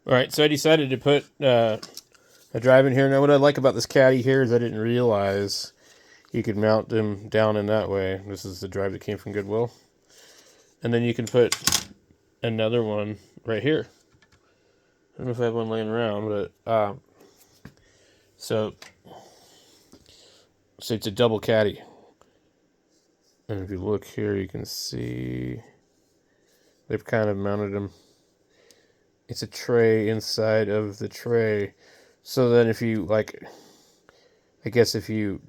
All right, so I decided to put a drive in here. Now, what I like about this caddy here is I didn't realize you could mount them down in that way. This is the drive that came from Goodwill. And then you can put another one right here. I don't know if I have one laying around, but so it's a double caddy. And if you look here, you can see they've kind of mounted them. It's a tray inside of the tray. So then if you, like, I guess if you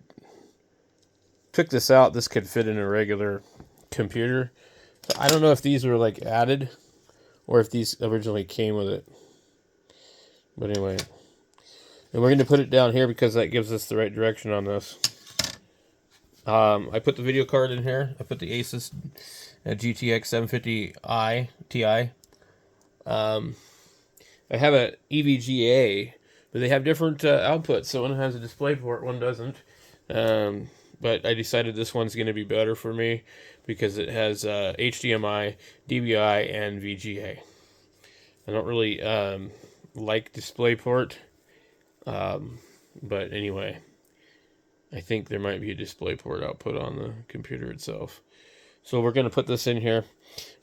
took this out, this could fit in a regular computer. So I don't know if these were, like, added or if these originally came with it. But anyway. And we're going to put it down here because that gives us the right direction on this. I put the video card in here. I put the Asus GTX 750i Ti. I have a EVGA, but they have different outputs. So one has a display port, one doesn't. But I decided this one's going to be better for me because it has HDMI, DVI, and VGA. I don't really like DisplayPort, but anyway, I think there might be a DisplayPort output on the computer itself. So we're going to put this in here.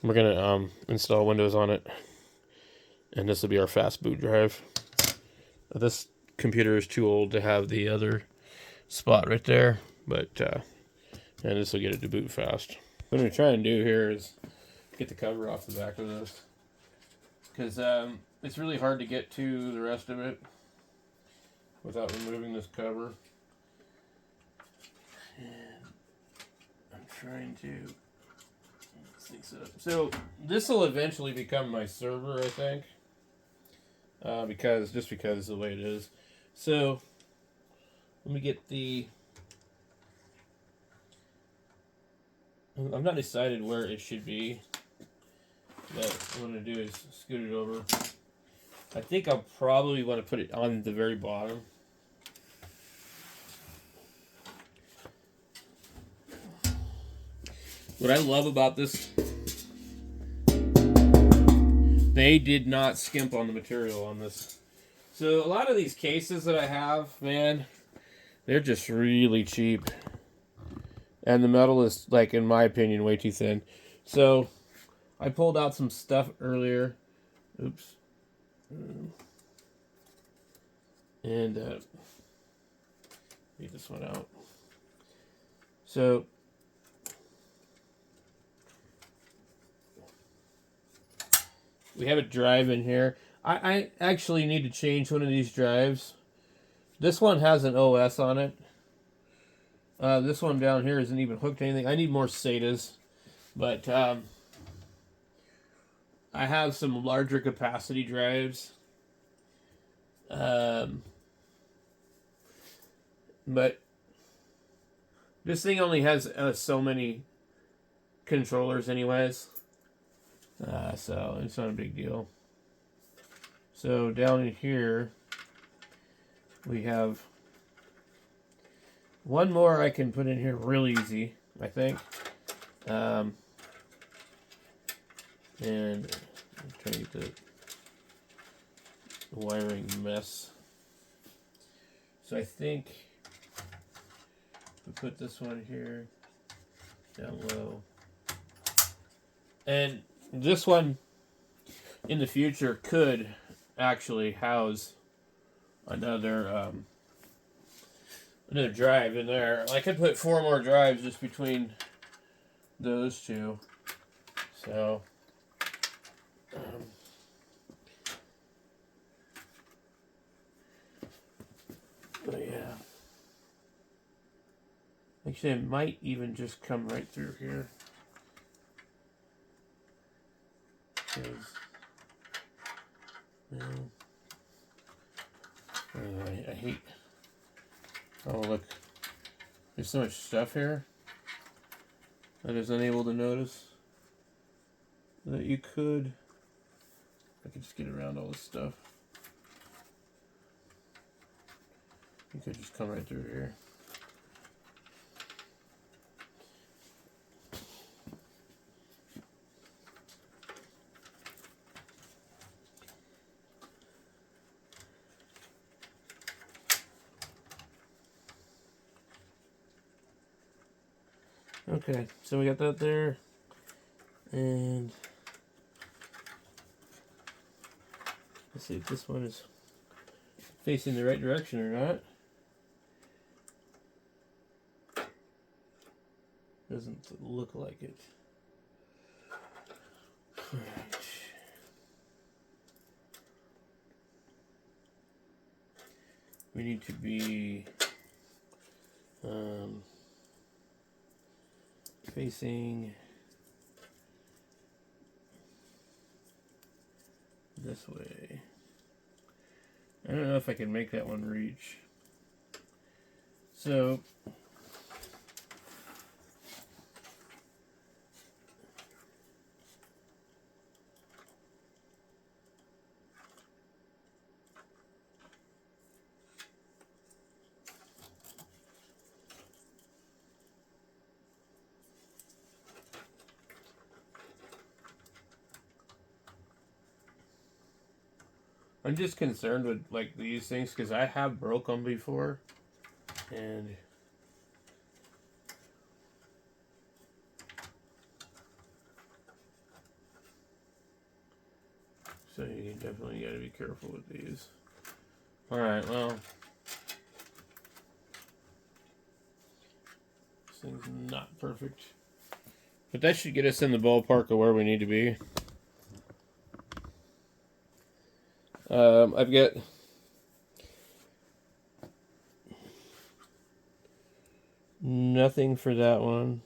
We're going to install Windows on it, and this will be our fast boot drive. This computer is too old to have the other spot right there, but and this will get it to boot fast. What I'm going to try and do here is get the cover off the back of this, because it's really hard to get to the rest of it without removing this cover. And I'm trying to sync it up. So this will eventually become my server, I think, because of the way it is. So let me get the. I'm not decided where it should be. But what I'm going to do is scoot it over. I think I'll probably want to put it on the very bottom. What I love about this, they did not skimp on the material on this. So a lot of these cases that I have, man, they're just really cheap. And the metal is, like, in my opinion, way too thin. So I pulled out some stuff earlier. Oops. And leave this one out. So we have a drive in here. I actually need to change one of these drives. This one has an OS on it. This one down here isn't even hooked to anything. I need more SATAs. But I have some larger capacity drives. But this thing only has so many controllers anyways. So it's not a big deal. So down in here, we have one more I can put in here real easy, I think. And I'm trying to get the wiring mess. So I think we put this one here down low. And this one in the future could actually house another drive in there. I could put 4 more drives just between those two. So but yeah. Actually, it might even just come right through here. I hate. Oh, look. There's so much stuff here. I was unable to notice that you could. I could just get around all this stuff. You could just come right through here. Okay, so we got that there. And let's see if this one is facing the right direction or not. Doesn't look like it. Alright. We need to be facing this way. I don't know if I can make that one reach. So I'm just concerned with like these things because I have broke them before, and so you definitely got to be careful with these. All right, well, this thing's not perfect, but that should get us in the ballpark of where we need to be. I've got nothing for that one.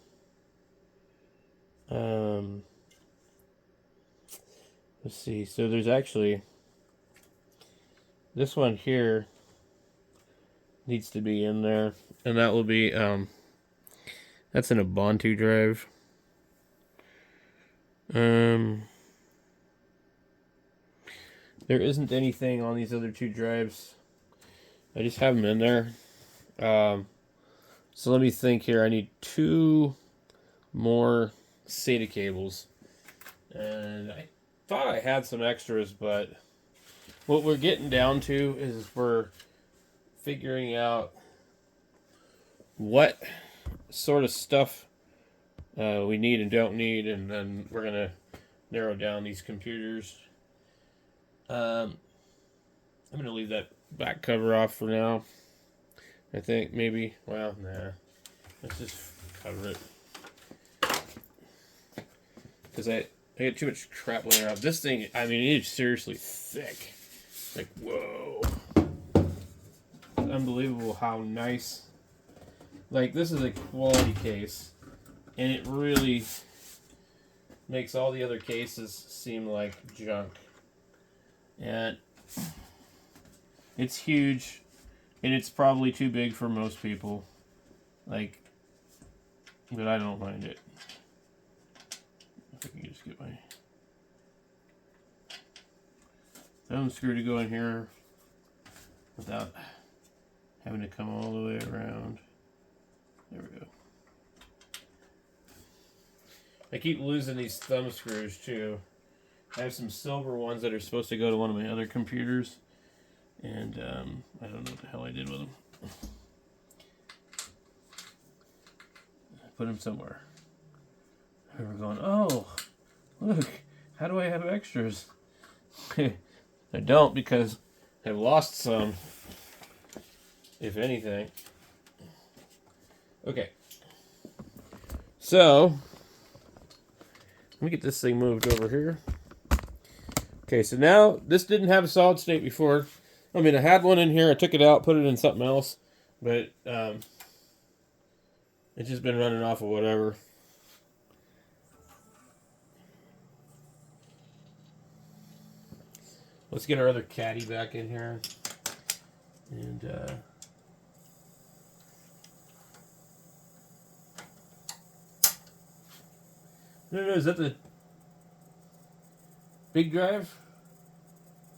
Let's see. So there's actually this one here needs to be in there, and that will be that's an Ubuntu drive. There isn't anything on these other two drives. I just have them in there. So let me think here. I need 2 more SATA cables. And I thought I had some extras, but what we're getting down to is we're figuring out what sort of stuff we need and don't need, and then we're going to narrow down these computers. I'm going to leave that back cover off for now. I think maybe, well, nah. Let's just cover it. Because I get too much crap laying around. This thing, I mean, it is seriously thick. Like, whoa. Unbelievable how nice. Like, this is a quality case. And it really makes all the other cases seem like junk. And it's huge. And it's probably too big for most people. Like, but I don't mind it. If I can just get my thumb screw to go in here without having to come all the way around. There we go. I keep losing these thumb screws too. I have some silver ones that are supposed to go to one of my other computers. And I don't know what the hell I did with them. I put them somewhere. And we're going, oh, look, how do I have extras? I don't, because I've lost some, if anything. Okay. So, let me get this thing moved over here. Okay, so now, this didn't have a solid state before. I mean, I had one in here. I took it out, put it in something else. But it's just been running off of whatever. Let's get our other caddy back in here. And no, is that the big drive?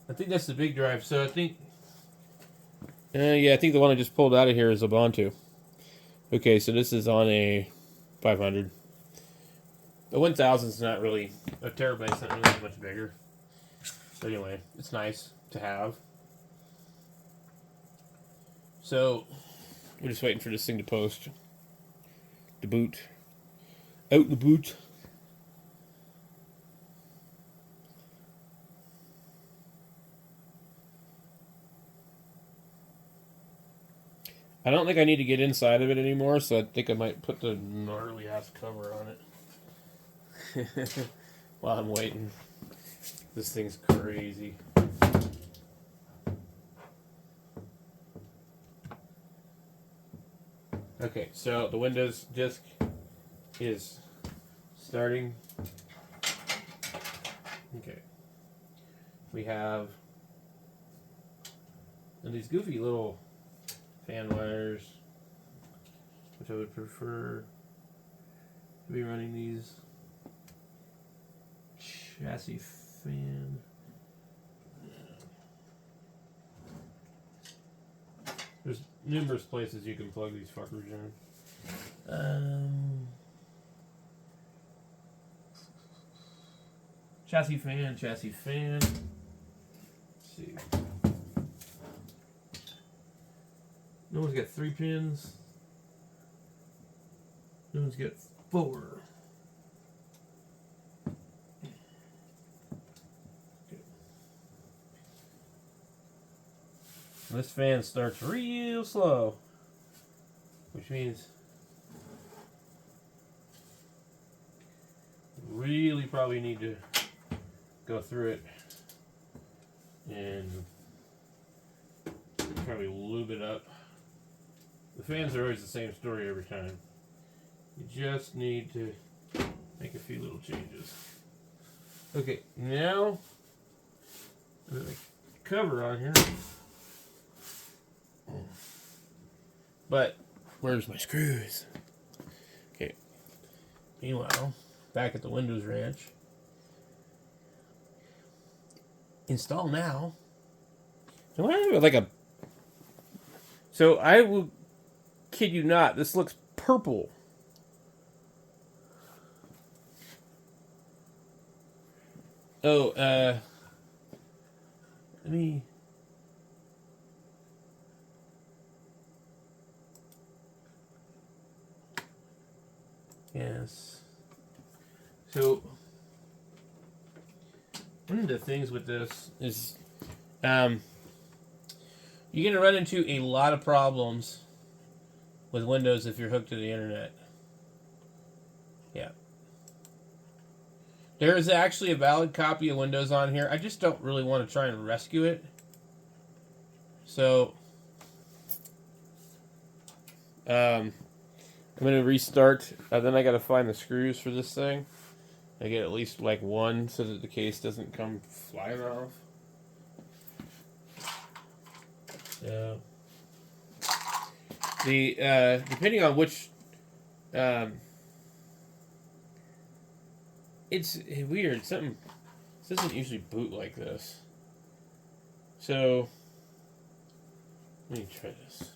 I think that's the big drive. So I think, yeah, I think the one I just pulled out of here is Ubuntu. Okay, so this is on a 500. The 1000 is not really, a terabyte's not really much bigger. But anyway, it's nice to have. So, we're just waiting for this thing to post, to boot. Out the boot. I don't think I need to get inside of it anymore, so I think I might put the gnarly ass cover on it. While I'm waiting. This thing's crazy. Okay, so the Windows disk is starting. Okay. We have these goofy little fan wires, which I would prefer to be running these chassis fan. There's numerous places you can plug these fuckers in. Chassis fan. Let's see. No one's got 3 pins. No one's got 4. Okay. This fan starts real slow, which means really probably need to go through it and probably lube it up. The fans are always the same story every time. You just need to make a few little changes. Okay, now there's a cover on here. But where's my screws? Okay. Meanwhile, back at the Windows Ranch. Install now. So I have like a. So I will kid you not. This looks purple. Oh, let me. Yes. So one of the things with this is you're going to run into a lot of problems with Windows if you're hooked to the internet. Yeah. There is actually a valid copy of Windows on here. I just don't really want to try and rescue it. So I'm going to restart. Then I got to find the screws for this thing. I get at least like one so that the case doesn't come flying off. So the depending on which it's weird. Something this doesn't usually boot like this. So let me try this.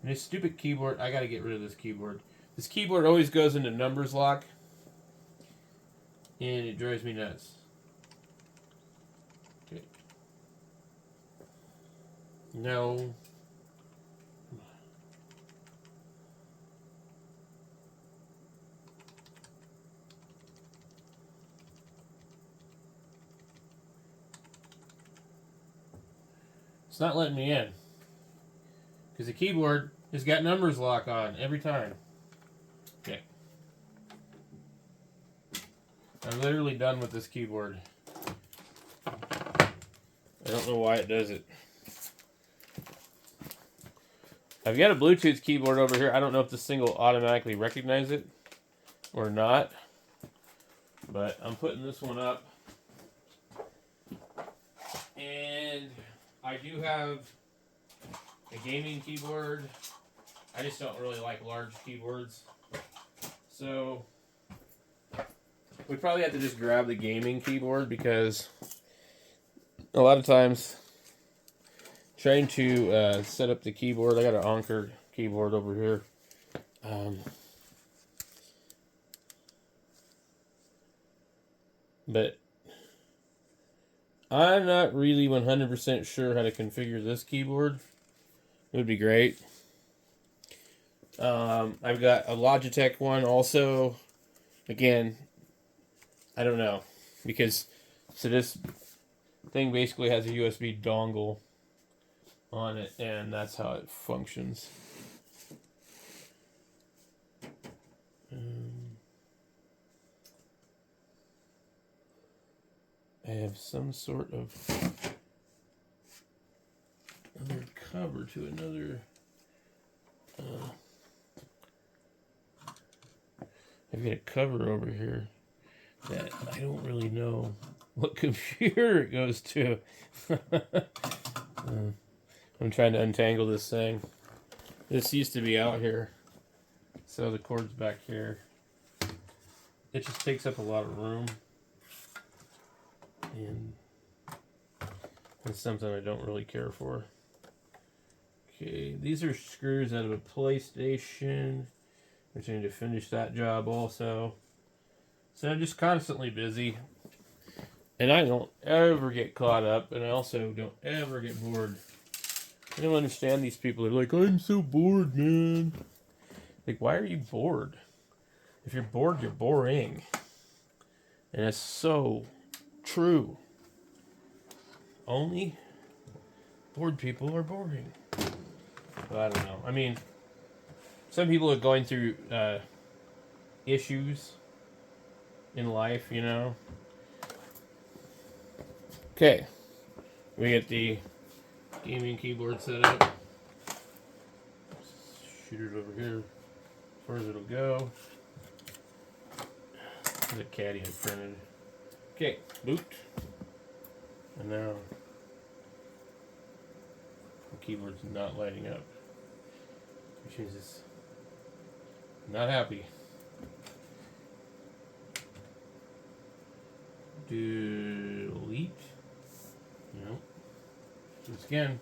And this stupid keyboard, I gotta get rid of this keyboard. This keyboard always goes into numbers lock. And it drives me nuts. Okay. No. It's not letting me in. Because the keyboard has got numbers lock on every time. Okay. I'm literally done with this keyboard. I don't know why it does it. I've got a Bluetooth keyboard over here. I don't know if this thing will automatically recognize it or not. But I'm putting this one up. And I do have a gaming keyboard. I just don't really like large keyboards. So we probably have to just grab the gaming keyboard because a lot of times trying to set up the keyboard, I got an Anker keyboard over here. But I'm not really 100% sure how to configure this keyboard. It would be great. I've got a Logitech one also Again, I don't know. Because, so this thing basically has a USB dongle on it, and that's how it functions. I have some sort of other cover to another. I've got a cover over here that I don't really know what computer it goes to. I'm trying to untangle this thing. This used to be out here, so the cord's back here. It just takes up a lot of room, and it's something I don't really care for. Okay, these are screws out of a PlayStation. I need to finish that job also. So I'm just constantly busy. And I don't ever get caught up, and I also don't ever get bored. I don't understand these people. They're like, I'm so bored, man. Like, why are you bored? If you're bored, you're boring. And that's so true. Only bored people are boring. But I don't know. I mean, some people are going through issues in life, you know. Okay, we get the gaming keyboard set up. Shoot it over here as far as it'll go. The caddy I printed. Okay, boot. And now the keyboard's not lighting up, which means it's not happy. Delete. No. Once again,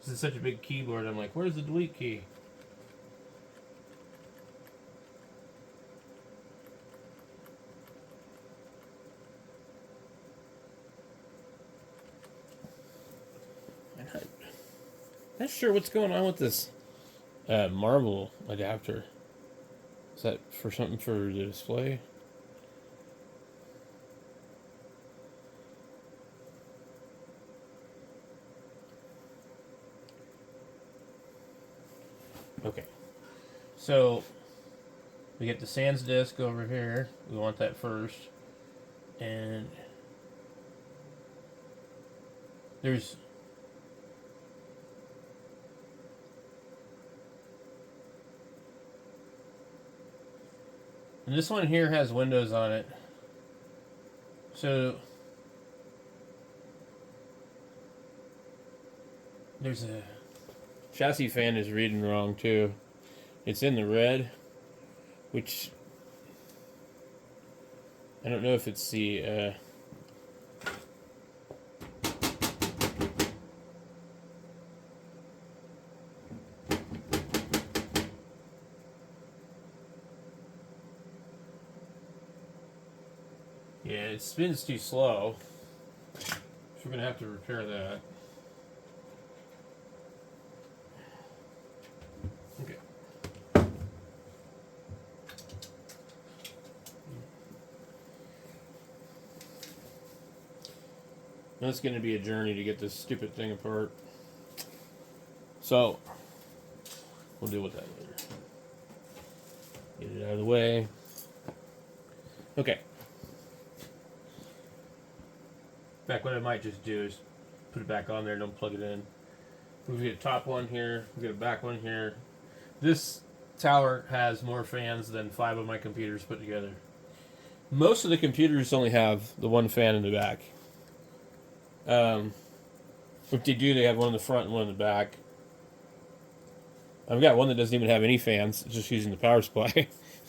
this is such a big keyboard. I'm like, where's the delete key? I'm not sure what's going on with this marble adapter. Is that for something for the display? Okay, so we get the sans disc over here. We want that first, and there's and this one here has windows on it. So there's a chassis fan is reading wrong too. It's in the red, which I don't know if it's the yeah, it spins too slow. So we're gonna have to repair that. Okay. That's going to be a journey to get this stupid thing apart. So, we'll deal with that later. Get it out of the way. Okay. In fact, what I might just do is put it back on there and don't plug it in. We've got a top one here. We've got a back one here. This tower has more fans than 5 of my computers put together. Most of the computers only have the one fan in the back. If they do, they have one in the front and one in the back. I've got one that doesn't even have any fans, it's just using the power supply.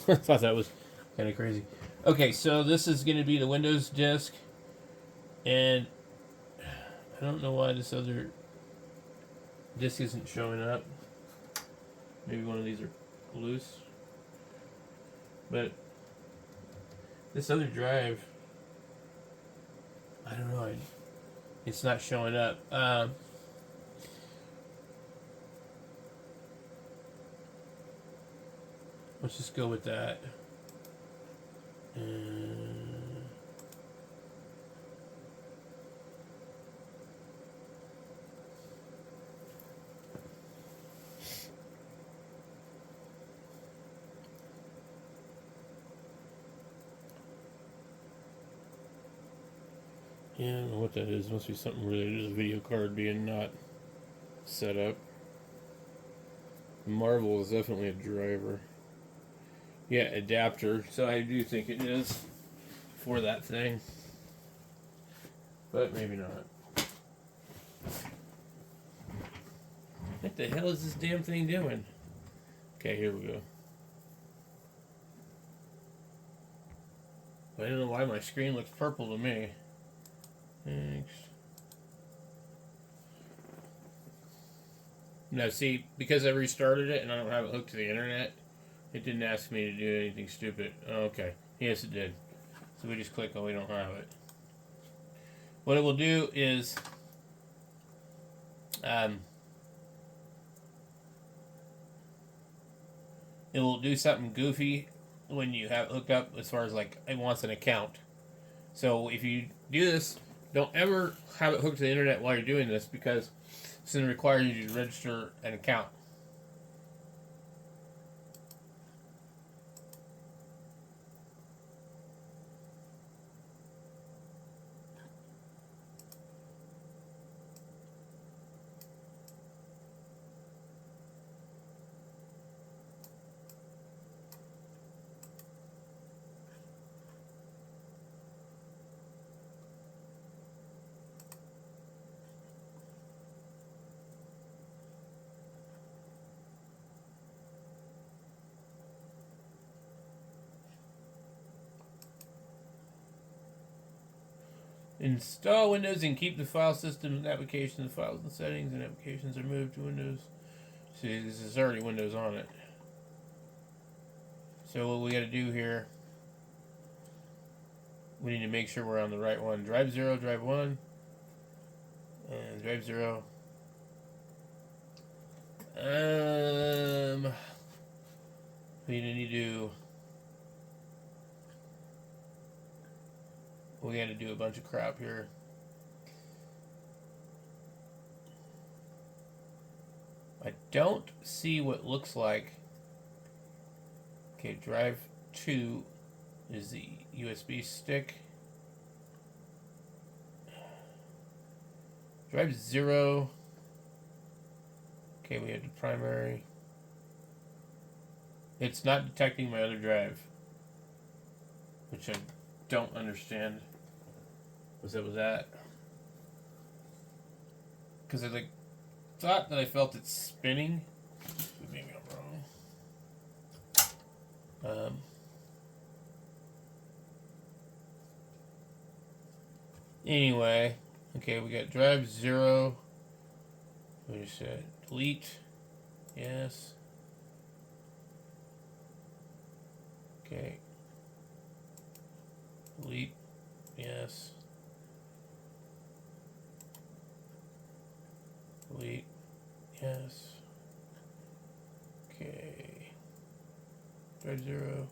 I thought that was kind of crazy. Okay, so this is going to be the Windows disk. And I don't know why this other disk isn't showing up. Maybe one of these are loose. But this other drive, I don't know. It's not showing up. Let's just go with that. And yeah, I don't know what that is. Must be something related to the video card being not set up. Marvel is definitely a driver. Yeah, adapter. So I do think it is for that thing. But maybe not. What the hell is this damn thing doing? Okay, here we go. I don't know why my screen looks purple to me. Next. No, see, because I restarted it and I don't have it hooked to the internet, it didn't ask me to do anything stupid. Oh, okay. Yes, it did. So we just click on we don't have it. What it will do is it will do something goofy when you have it hooked up as far as like it wants an account. So if you do this, don't ever have it hooked to the internet while you're doing this because it's going to require you to register an account. Install Windows and keep the file system and application. The files and settings and applications are moved to Windows. See, this is already Windows on it. So what we got to do here, we need to make sure we're on the right one. Drive 0, drive 1, and drive 0. We need to. We got to do a bunch of crap here. I don't see what looks like. Okay, drive 2 is the USB stick. Drive 0. Okay, we have the primary. It's not detecting my other drive, which I don't understand. What's up with that? Because I thought that I felt it spinning. Maybe I'm wrong. Anyway, okay, we got drive 0. We just said delete. Yes. Okay. Delete. Yes. Delete. Yes. Okay. Drive 0.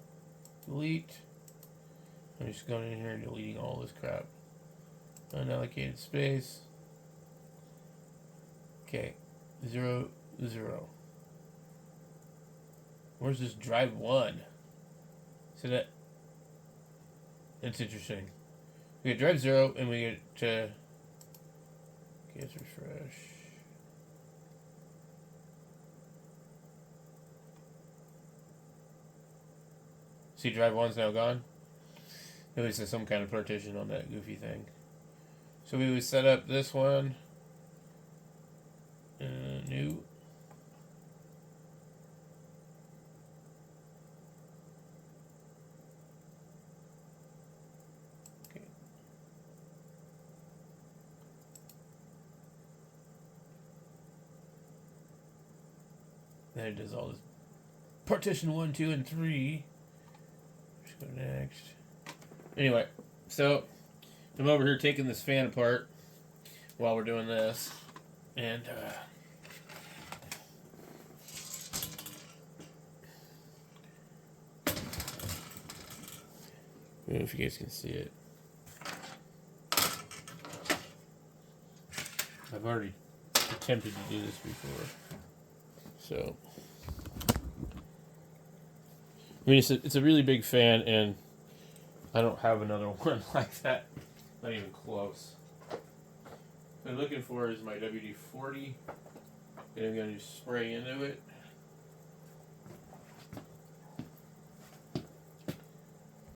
Delete. I'm just going in here and deleting all this crap. Unallocated space. Okay. 0, 0. Where's this drive 1? So that's interesting. We get drive 0 and we get to. Okay, let's refresh. See, drive 1's now gone. At least there's some kind of partition on that goofy thing. So we would set up this one. New. Okay. Then it does all this. Partition 1, 2, and 3. Let's go next. Anyway, so I'm over here taking this fan apart while we're doing this, and I don't know if you guys can see it. I've already attempted to do this before. So, I mean, it's a really big fan, and I don't have another one like that. Not even close. What I'm looking for is my WD-40, and I'm going to spray into it.